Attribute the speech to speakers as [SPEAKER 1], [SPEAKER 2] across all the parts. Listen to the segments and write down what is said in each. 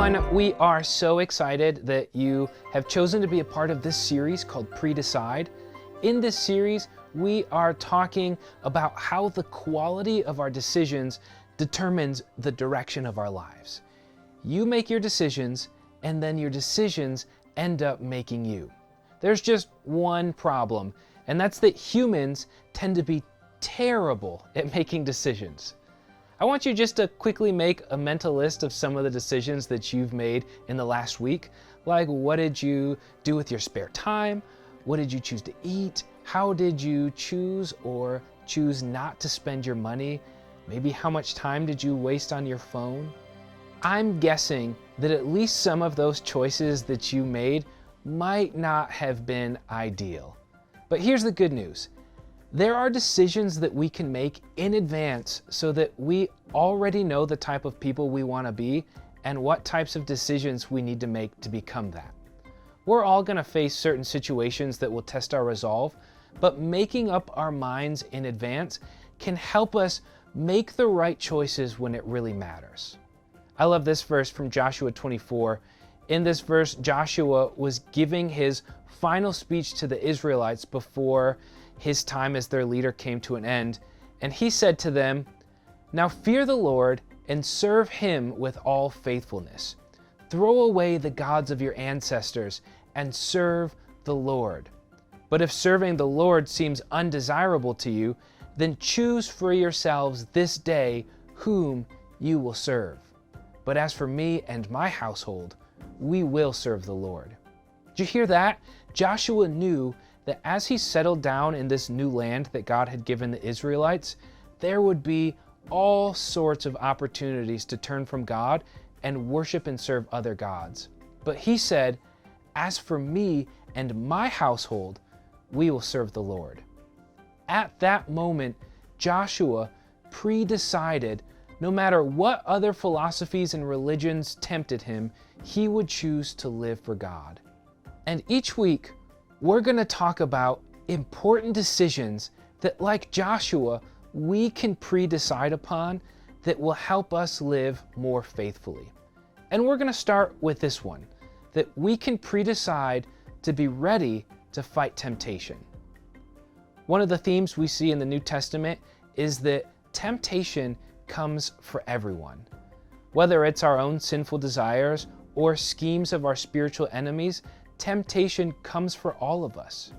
[SPEAKER 1] everyone. We are so excited that you have chosen to be a part of this series called Pre-Decide. In this series, we are talking about how the quality of our decisions determines the direction of our lives. You make your decisions, and then your decisions end up making you. There's just one problem, and that's that humans tend to be terrible at making decisions. I want you just to quickly make a mental list of some of the decisions that you've made in the last week. Like, what did you do with your spare time? What did you choose to eat? How did you choose or choose not to spend your money? Maybe how much time did you waste on your phone? I'm guessing that at least some of those choices that you made might not have been ideal. But here's the good news. There are decisions that we can make in advance so that we already know the type of people we want to be and what types of decisions we need to make to become that. We're all going to face certain situations that will test our resolve, but making up our minds in advance can help us make the right choices when it really matters. I love this verse from Joshua 24. In this verse, Joshua was giving his final speech to the Israelites before his time as their leader came to an end, and he said to them, "Now fear the Lord and serve him with all faithfulness. Throw away the gods of your ancestors and serve the Lord. But if serving the Lord seems undesirable to you, then choose for yourselves this day whom you will serve. But as for me and my household, we will serve the Lord." Did you hear that? Joshua knew that as he settled down in this new land that God had given the Israelites, there would be all sorts of opportunities to turn from God and worship and serve other gods. But he said, "As for me and my household, we will serve the Lord." At that moment, Joshua pre-decided no matter what other philosophies and religions tempted him, he would choose to live for God. And each week, we're going to talk about important decisions that, like Joshua, we can pre-decide upon that will help us live more faithfully. And we're going to start with this one, that we can pre-decide to be ready to fight temptation. One of the themes we see in the New Testament is that temptation comes for everyone. Whether it's our own sinful desires or schemes of our spiritual enemies, temptation comes for all of us.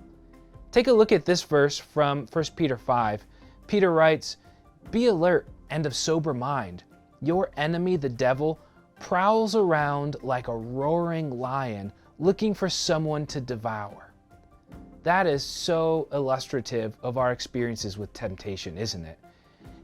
[SPEAKER 1] Take a look at this verse from 1 Peter 5. Peter writes, "Be alert and of sober mind. Your enemy, the devil, prowls around like a roaring lion looking for someone to devour." That is so illustrative of our experiences with temptation, isn't it?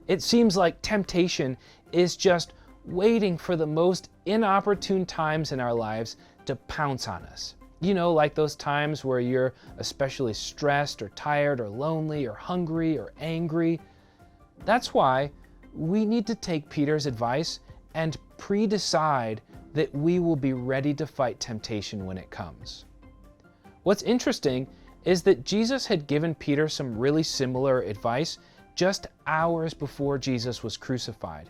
[SPEAKER 1] It seems like temptation is just waiting for the most inopportune times in our lives to pounce on us. You know, like those times where you're especially stressed or tired or lonely or hungry or angry. That's why we need to take Peter's advice and pre-decide that we will be ready to fight temptation when it comes. What's interesting is that Jesus had given Peter some really similar advice just hours before Jesus was crucified.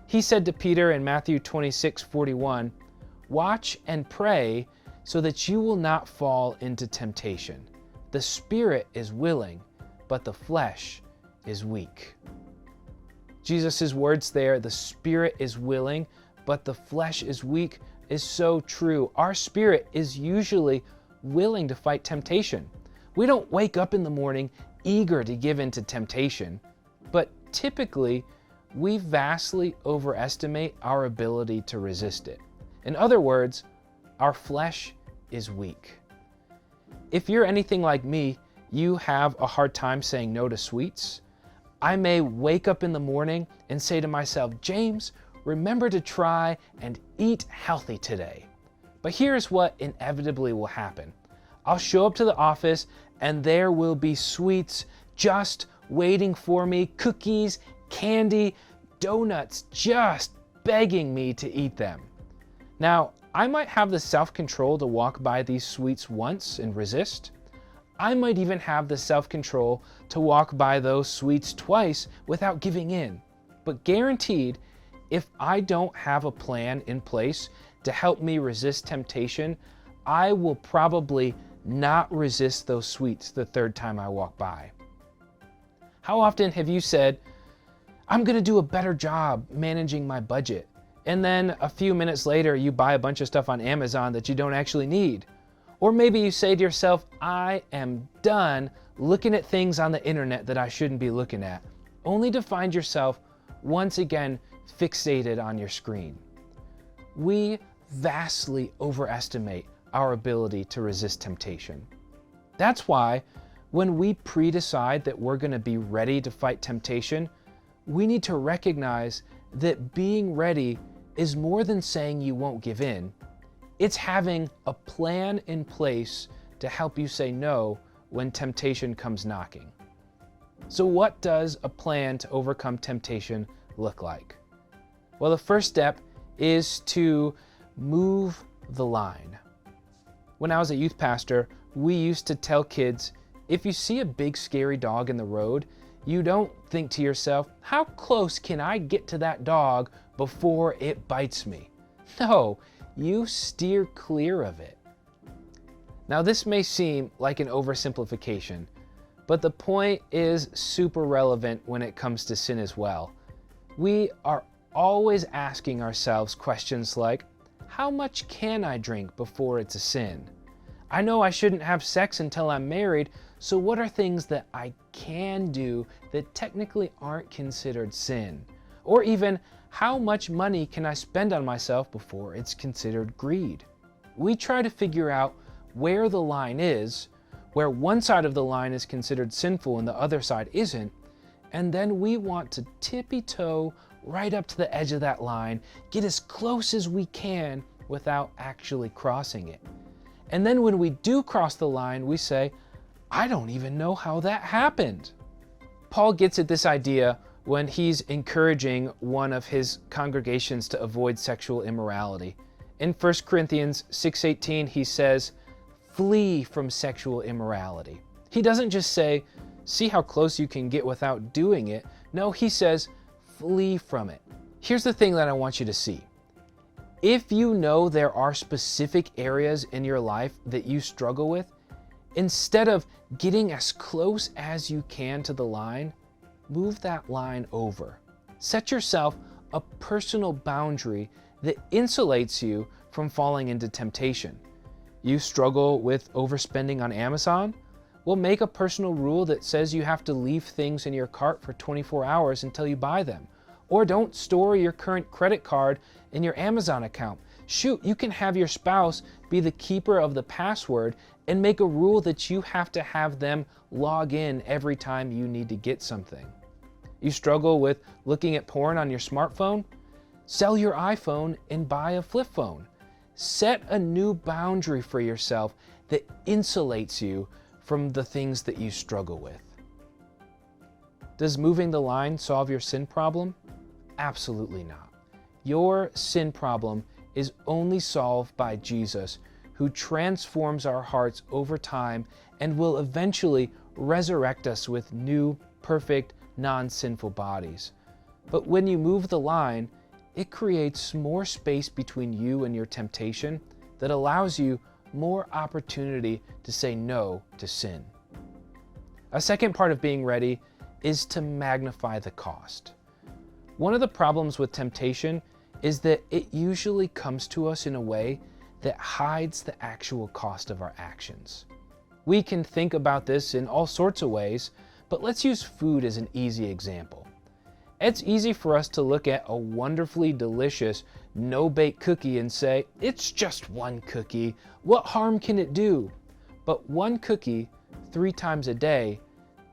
[SPEAKER 1] He said to Peter in Matthew 26:41, "Watch and pray so that you will not fall into temptation. The spirit is willing, but the flesh is weak." Jesus' words there, "the spirit is willing, but the flesh is weak," is so true. Our spirit is usually willing to fight temptation. We don't wake up in the morning eager to give in to temptation, but typically we vastly overestimate our ability to resist it. In other words, our flesh is weak. If you're anything like me, you have a hard time saying no to sweets. I may wake up in the morning and say to myself, "James, remember to try and eat healthy today." But here's what inevitably will happen. I'll show up to the office and there will be sweets just waiting for me, cookies, candy, donuts, just begging me to eat them. Now, I might have the self-control to walk by these sweets once and resist. I might even have the self-control to walk by those sweets twice without giving in. But guaranteed, if I don't have a plan in place to help me resist temptation, I will probably not resist those sweets the third time I walk by. How often have you said, I'm going to do a better job managing my budget, and then a few minutes later you buy a bunch of stuff on Amazon that you don't actually need? Or maybe you say to yourself, I am done looking at things on the internet that I shouldn't be looking at, only to find yourself once again fixated on your screen. We vastly overestimate our ability to resist temptation. That's why when we pre-decide that we're going to be ready to fight temptation, we need to recognize that being ready is more than saying you won't give in. It's having a plan in place to help you say no when temptation comes knocking. So what does a plan to overcome temptation look like? Well, the first step is to move the line. When I was a youth pastor, we used to tell kids, if you see a big scary dog in the road, you don't think to yourself, how close can I get to that dog before it bites me? No, you steer clear of it. Now, this may seem like an oversimplification, but the point is super relevant when it comes to sin as well. We are always asking ourselves questions like, how much can I drink before it's a sin? I know I shouldn't have sex until I'm married, so what are things that I can do that technically aren't considered sin? Or even, how much money can I spend on myself before it's considered greed? We try to figure out where the line is, where one side of the line is considered sinful and the other side isn't, and then we want to tippy-toe right up to the edge of that line, get as close as we can without actually crossing it. And then when we do cross the line, we say, I don't even know how that happened. Paul gets at this idea when he's encouraging one of his congregations to avoid sexual immorality. In 1 Corinthians 6:18, he says, flee from sexual immorality. He doesn't just say, see how close you can get without doing it. No, he says, flee from it. Here's the thing that I want you to see. If you know there are specific areas in your life that you struggle with, instead of getting as close as you can to the line, move that line over. Set yourself a personal boundary that insulates you from falling into temptation. You struggle with overspending on Amazon? Well, make a personal rule that says you have to leave things in your cart for 24 hours until you buy them. Or don't store your current credit card in your Amazon account. Shoot, you can have your spouse be the keeper of the password and make a rule that you have to have them log in every time you need to get something. You struggle with looking at porn on your smartphone? Sell your iPhone and buy a flip phone. Set a new boundary for yourself that insulates you from the things that you struggle with. Does moving the line solve your sin problem? Absolutely not. Your sin problem is only solved by Jesus, who transforms our hearts over time and will eventually resurrect us with new, perfect, non-sinful bodies. But when you move the line, it creates more space between you and your temptation that allows you more opportunity to say no to sin. A second part of being ready is to magnify the cost. One of the problems with temptation is that it usually comes to us in a way that hides the actual cost of our actions. We can think about this in all sorts of ways, but let's use food as an easy example. It's easy for us to look at a wonderfully delicious no-bake cookie and say, it's just one cookie, what harm can it do? But one cookie 3 times a day,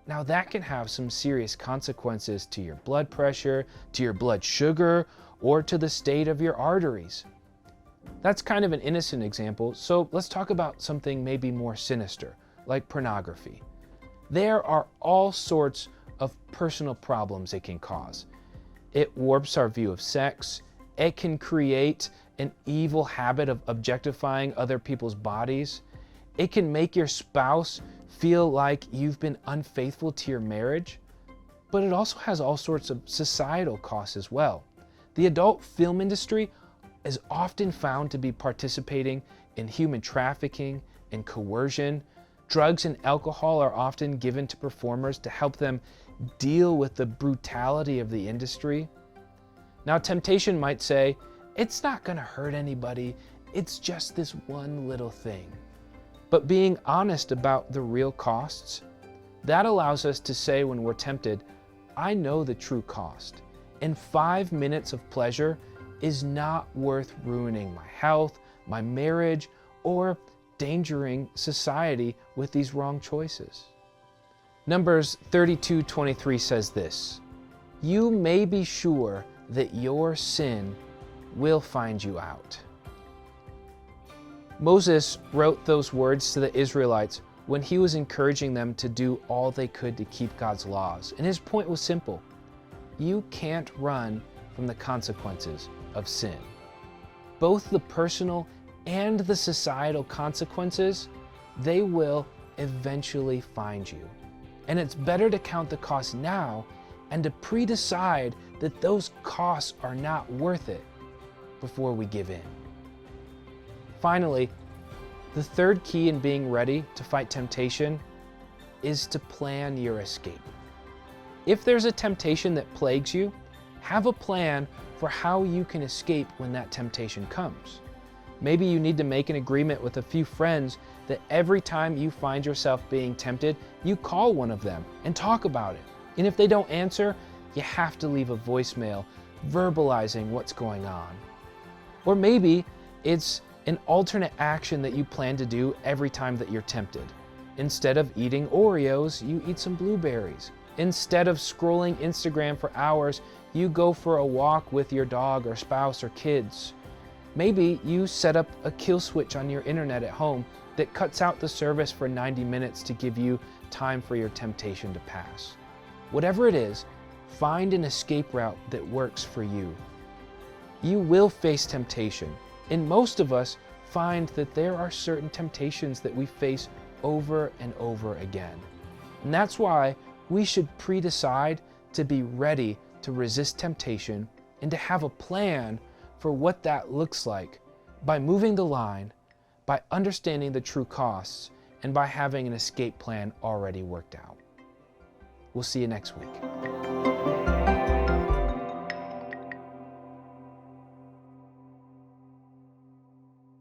[SPEAKER 1] now that can have some serious consequences to your blood pressure, to your blood sugar, or to the state of your arteries. That's kind of an innocent example, so let's talk about something maybe more sinister, like pornography. There are all sorts of personal problems it can cause. It warps our view of sex. It can create an evil habit of objectifying other people's bodies. It can make your spouse feel like you've been unfaithful to your marriage. But it also has all sorts of societal costs as well. The adult film industry is often found to be participating in human trafficking and coercion. Drugs and alcohol are often given to performers to help them deal with the brutality of the industry. Now, temptation might say, it's not going to hurt anybody, it's just this one little thing. But being honest about the real costs, that allows us to say when we're tempted, I know the true cost, and 5 minutes of pleasure is not worth ruining my health, my marriage, or endangering society with these wrong choices. Numbers 32:23 says this, you may be sure that your sin will find you out. Moses wrote those words to the Israelites when he was encouraging them to do all they could to keep God's laws. And his point was simple. You can't run from the consequences of sin. Both the personal and the societal consequences, they will eventually find you. And it's better to count the cost now and to pre-decide that those costs are not worth it before we give in. Finally, the third key in being ready to fight temptation is to plan your escape. If there's a temptation that plagues you, have a plan for how you can escape when that temptation comes. Maybe you need to make an agreement with a few friends that every time you find yourself being tempted, you call one of them and talk about it. And if they don't answer, you have to leave a voicemail verbalizing what's going on. Or maybe it's an alternate action that you plan to do every time that you're tempted. Instead of eating Oreos, you eat some blueberries. Instead of scrolling Instagram for hours, you go for a walk with your dog or spouse or kids. Maybe you set up a kill switch on your internet at home that cuts out the service for 90 minutes to give you time for your temptation to pass. Whatever it is, find an escape route that works for you. You will face temptation, and most of us find that there are certain temptations that we face over and over again. And that's why we should pre-decide to be ready to resist temptation and to have a plan for what that looks like by moving the line, by understanding the true costs, and by having an escape plan already worked out. We'll see you next week.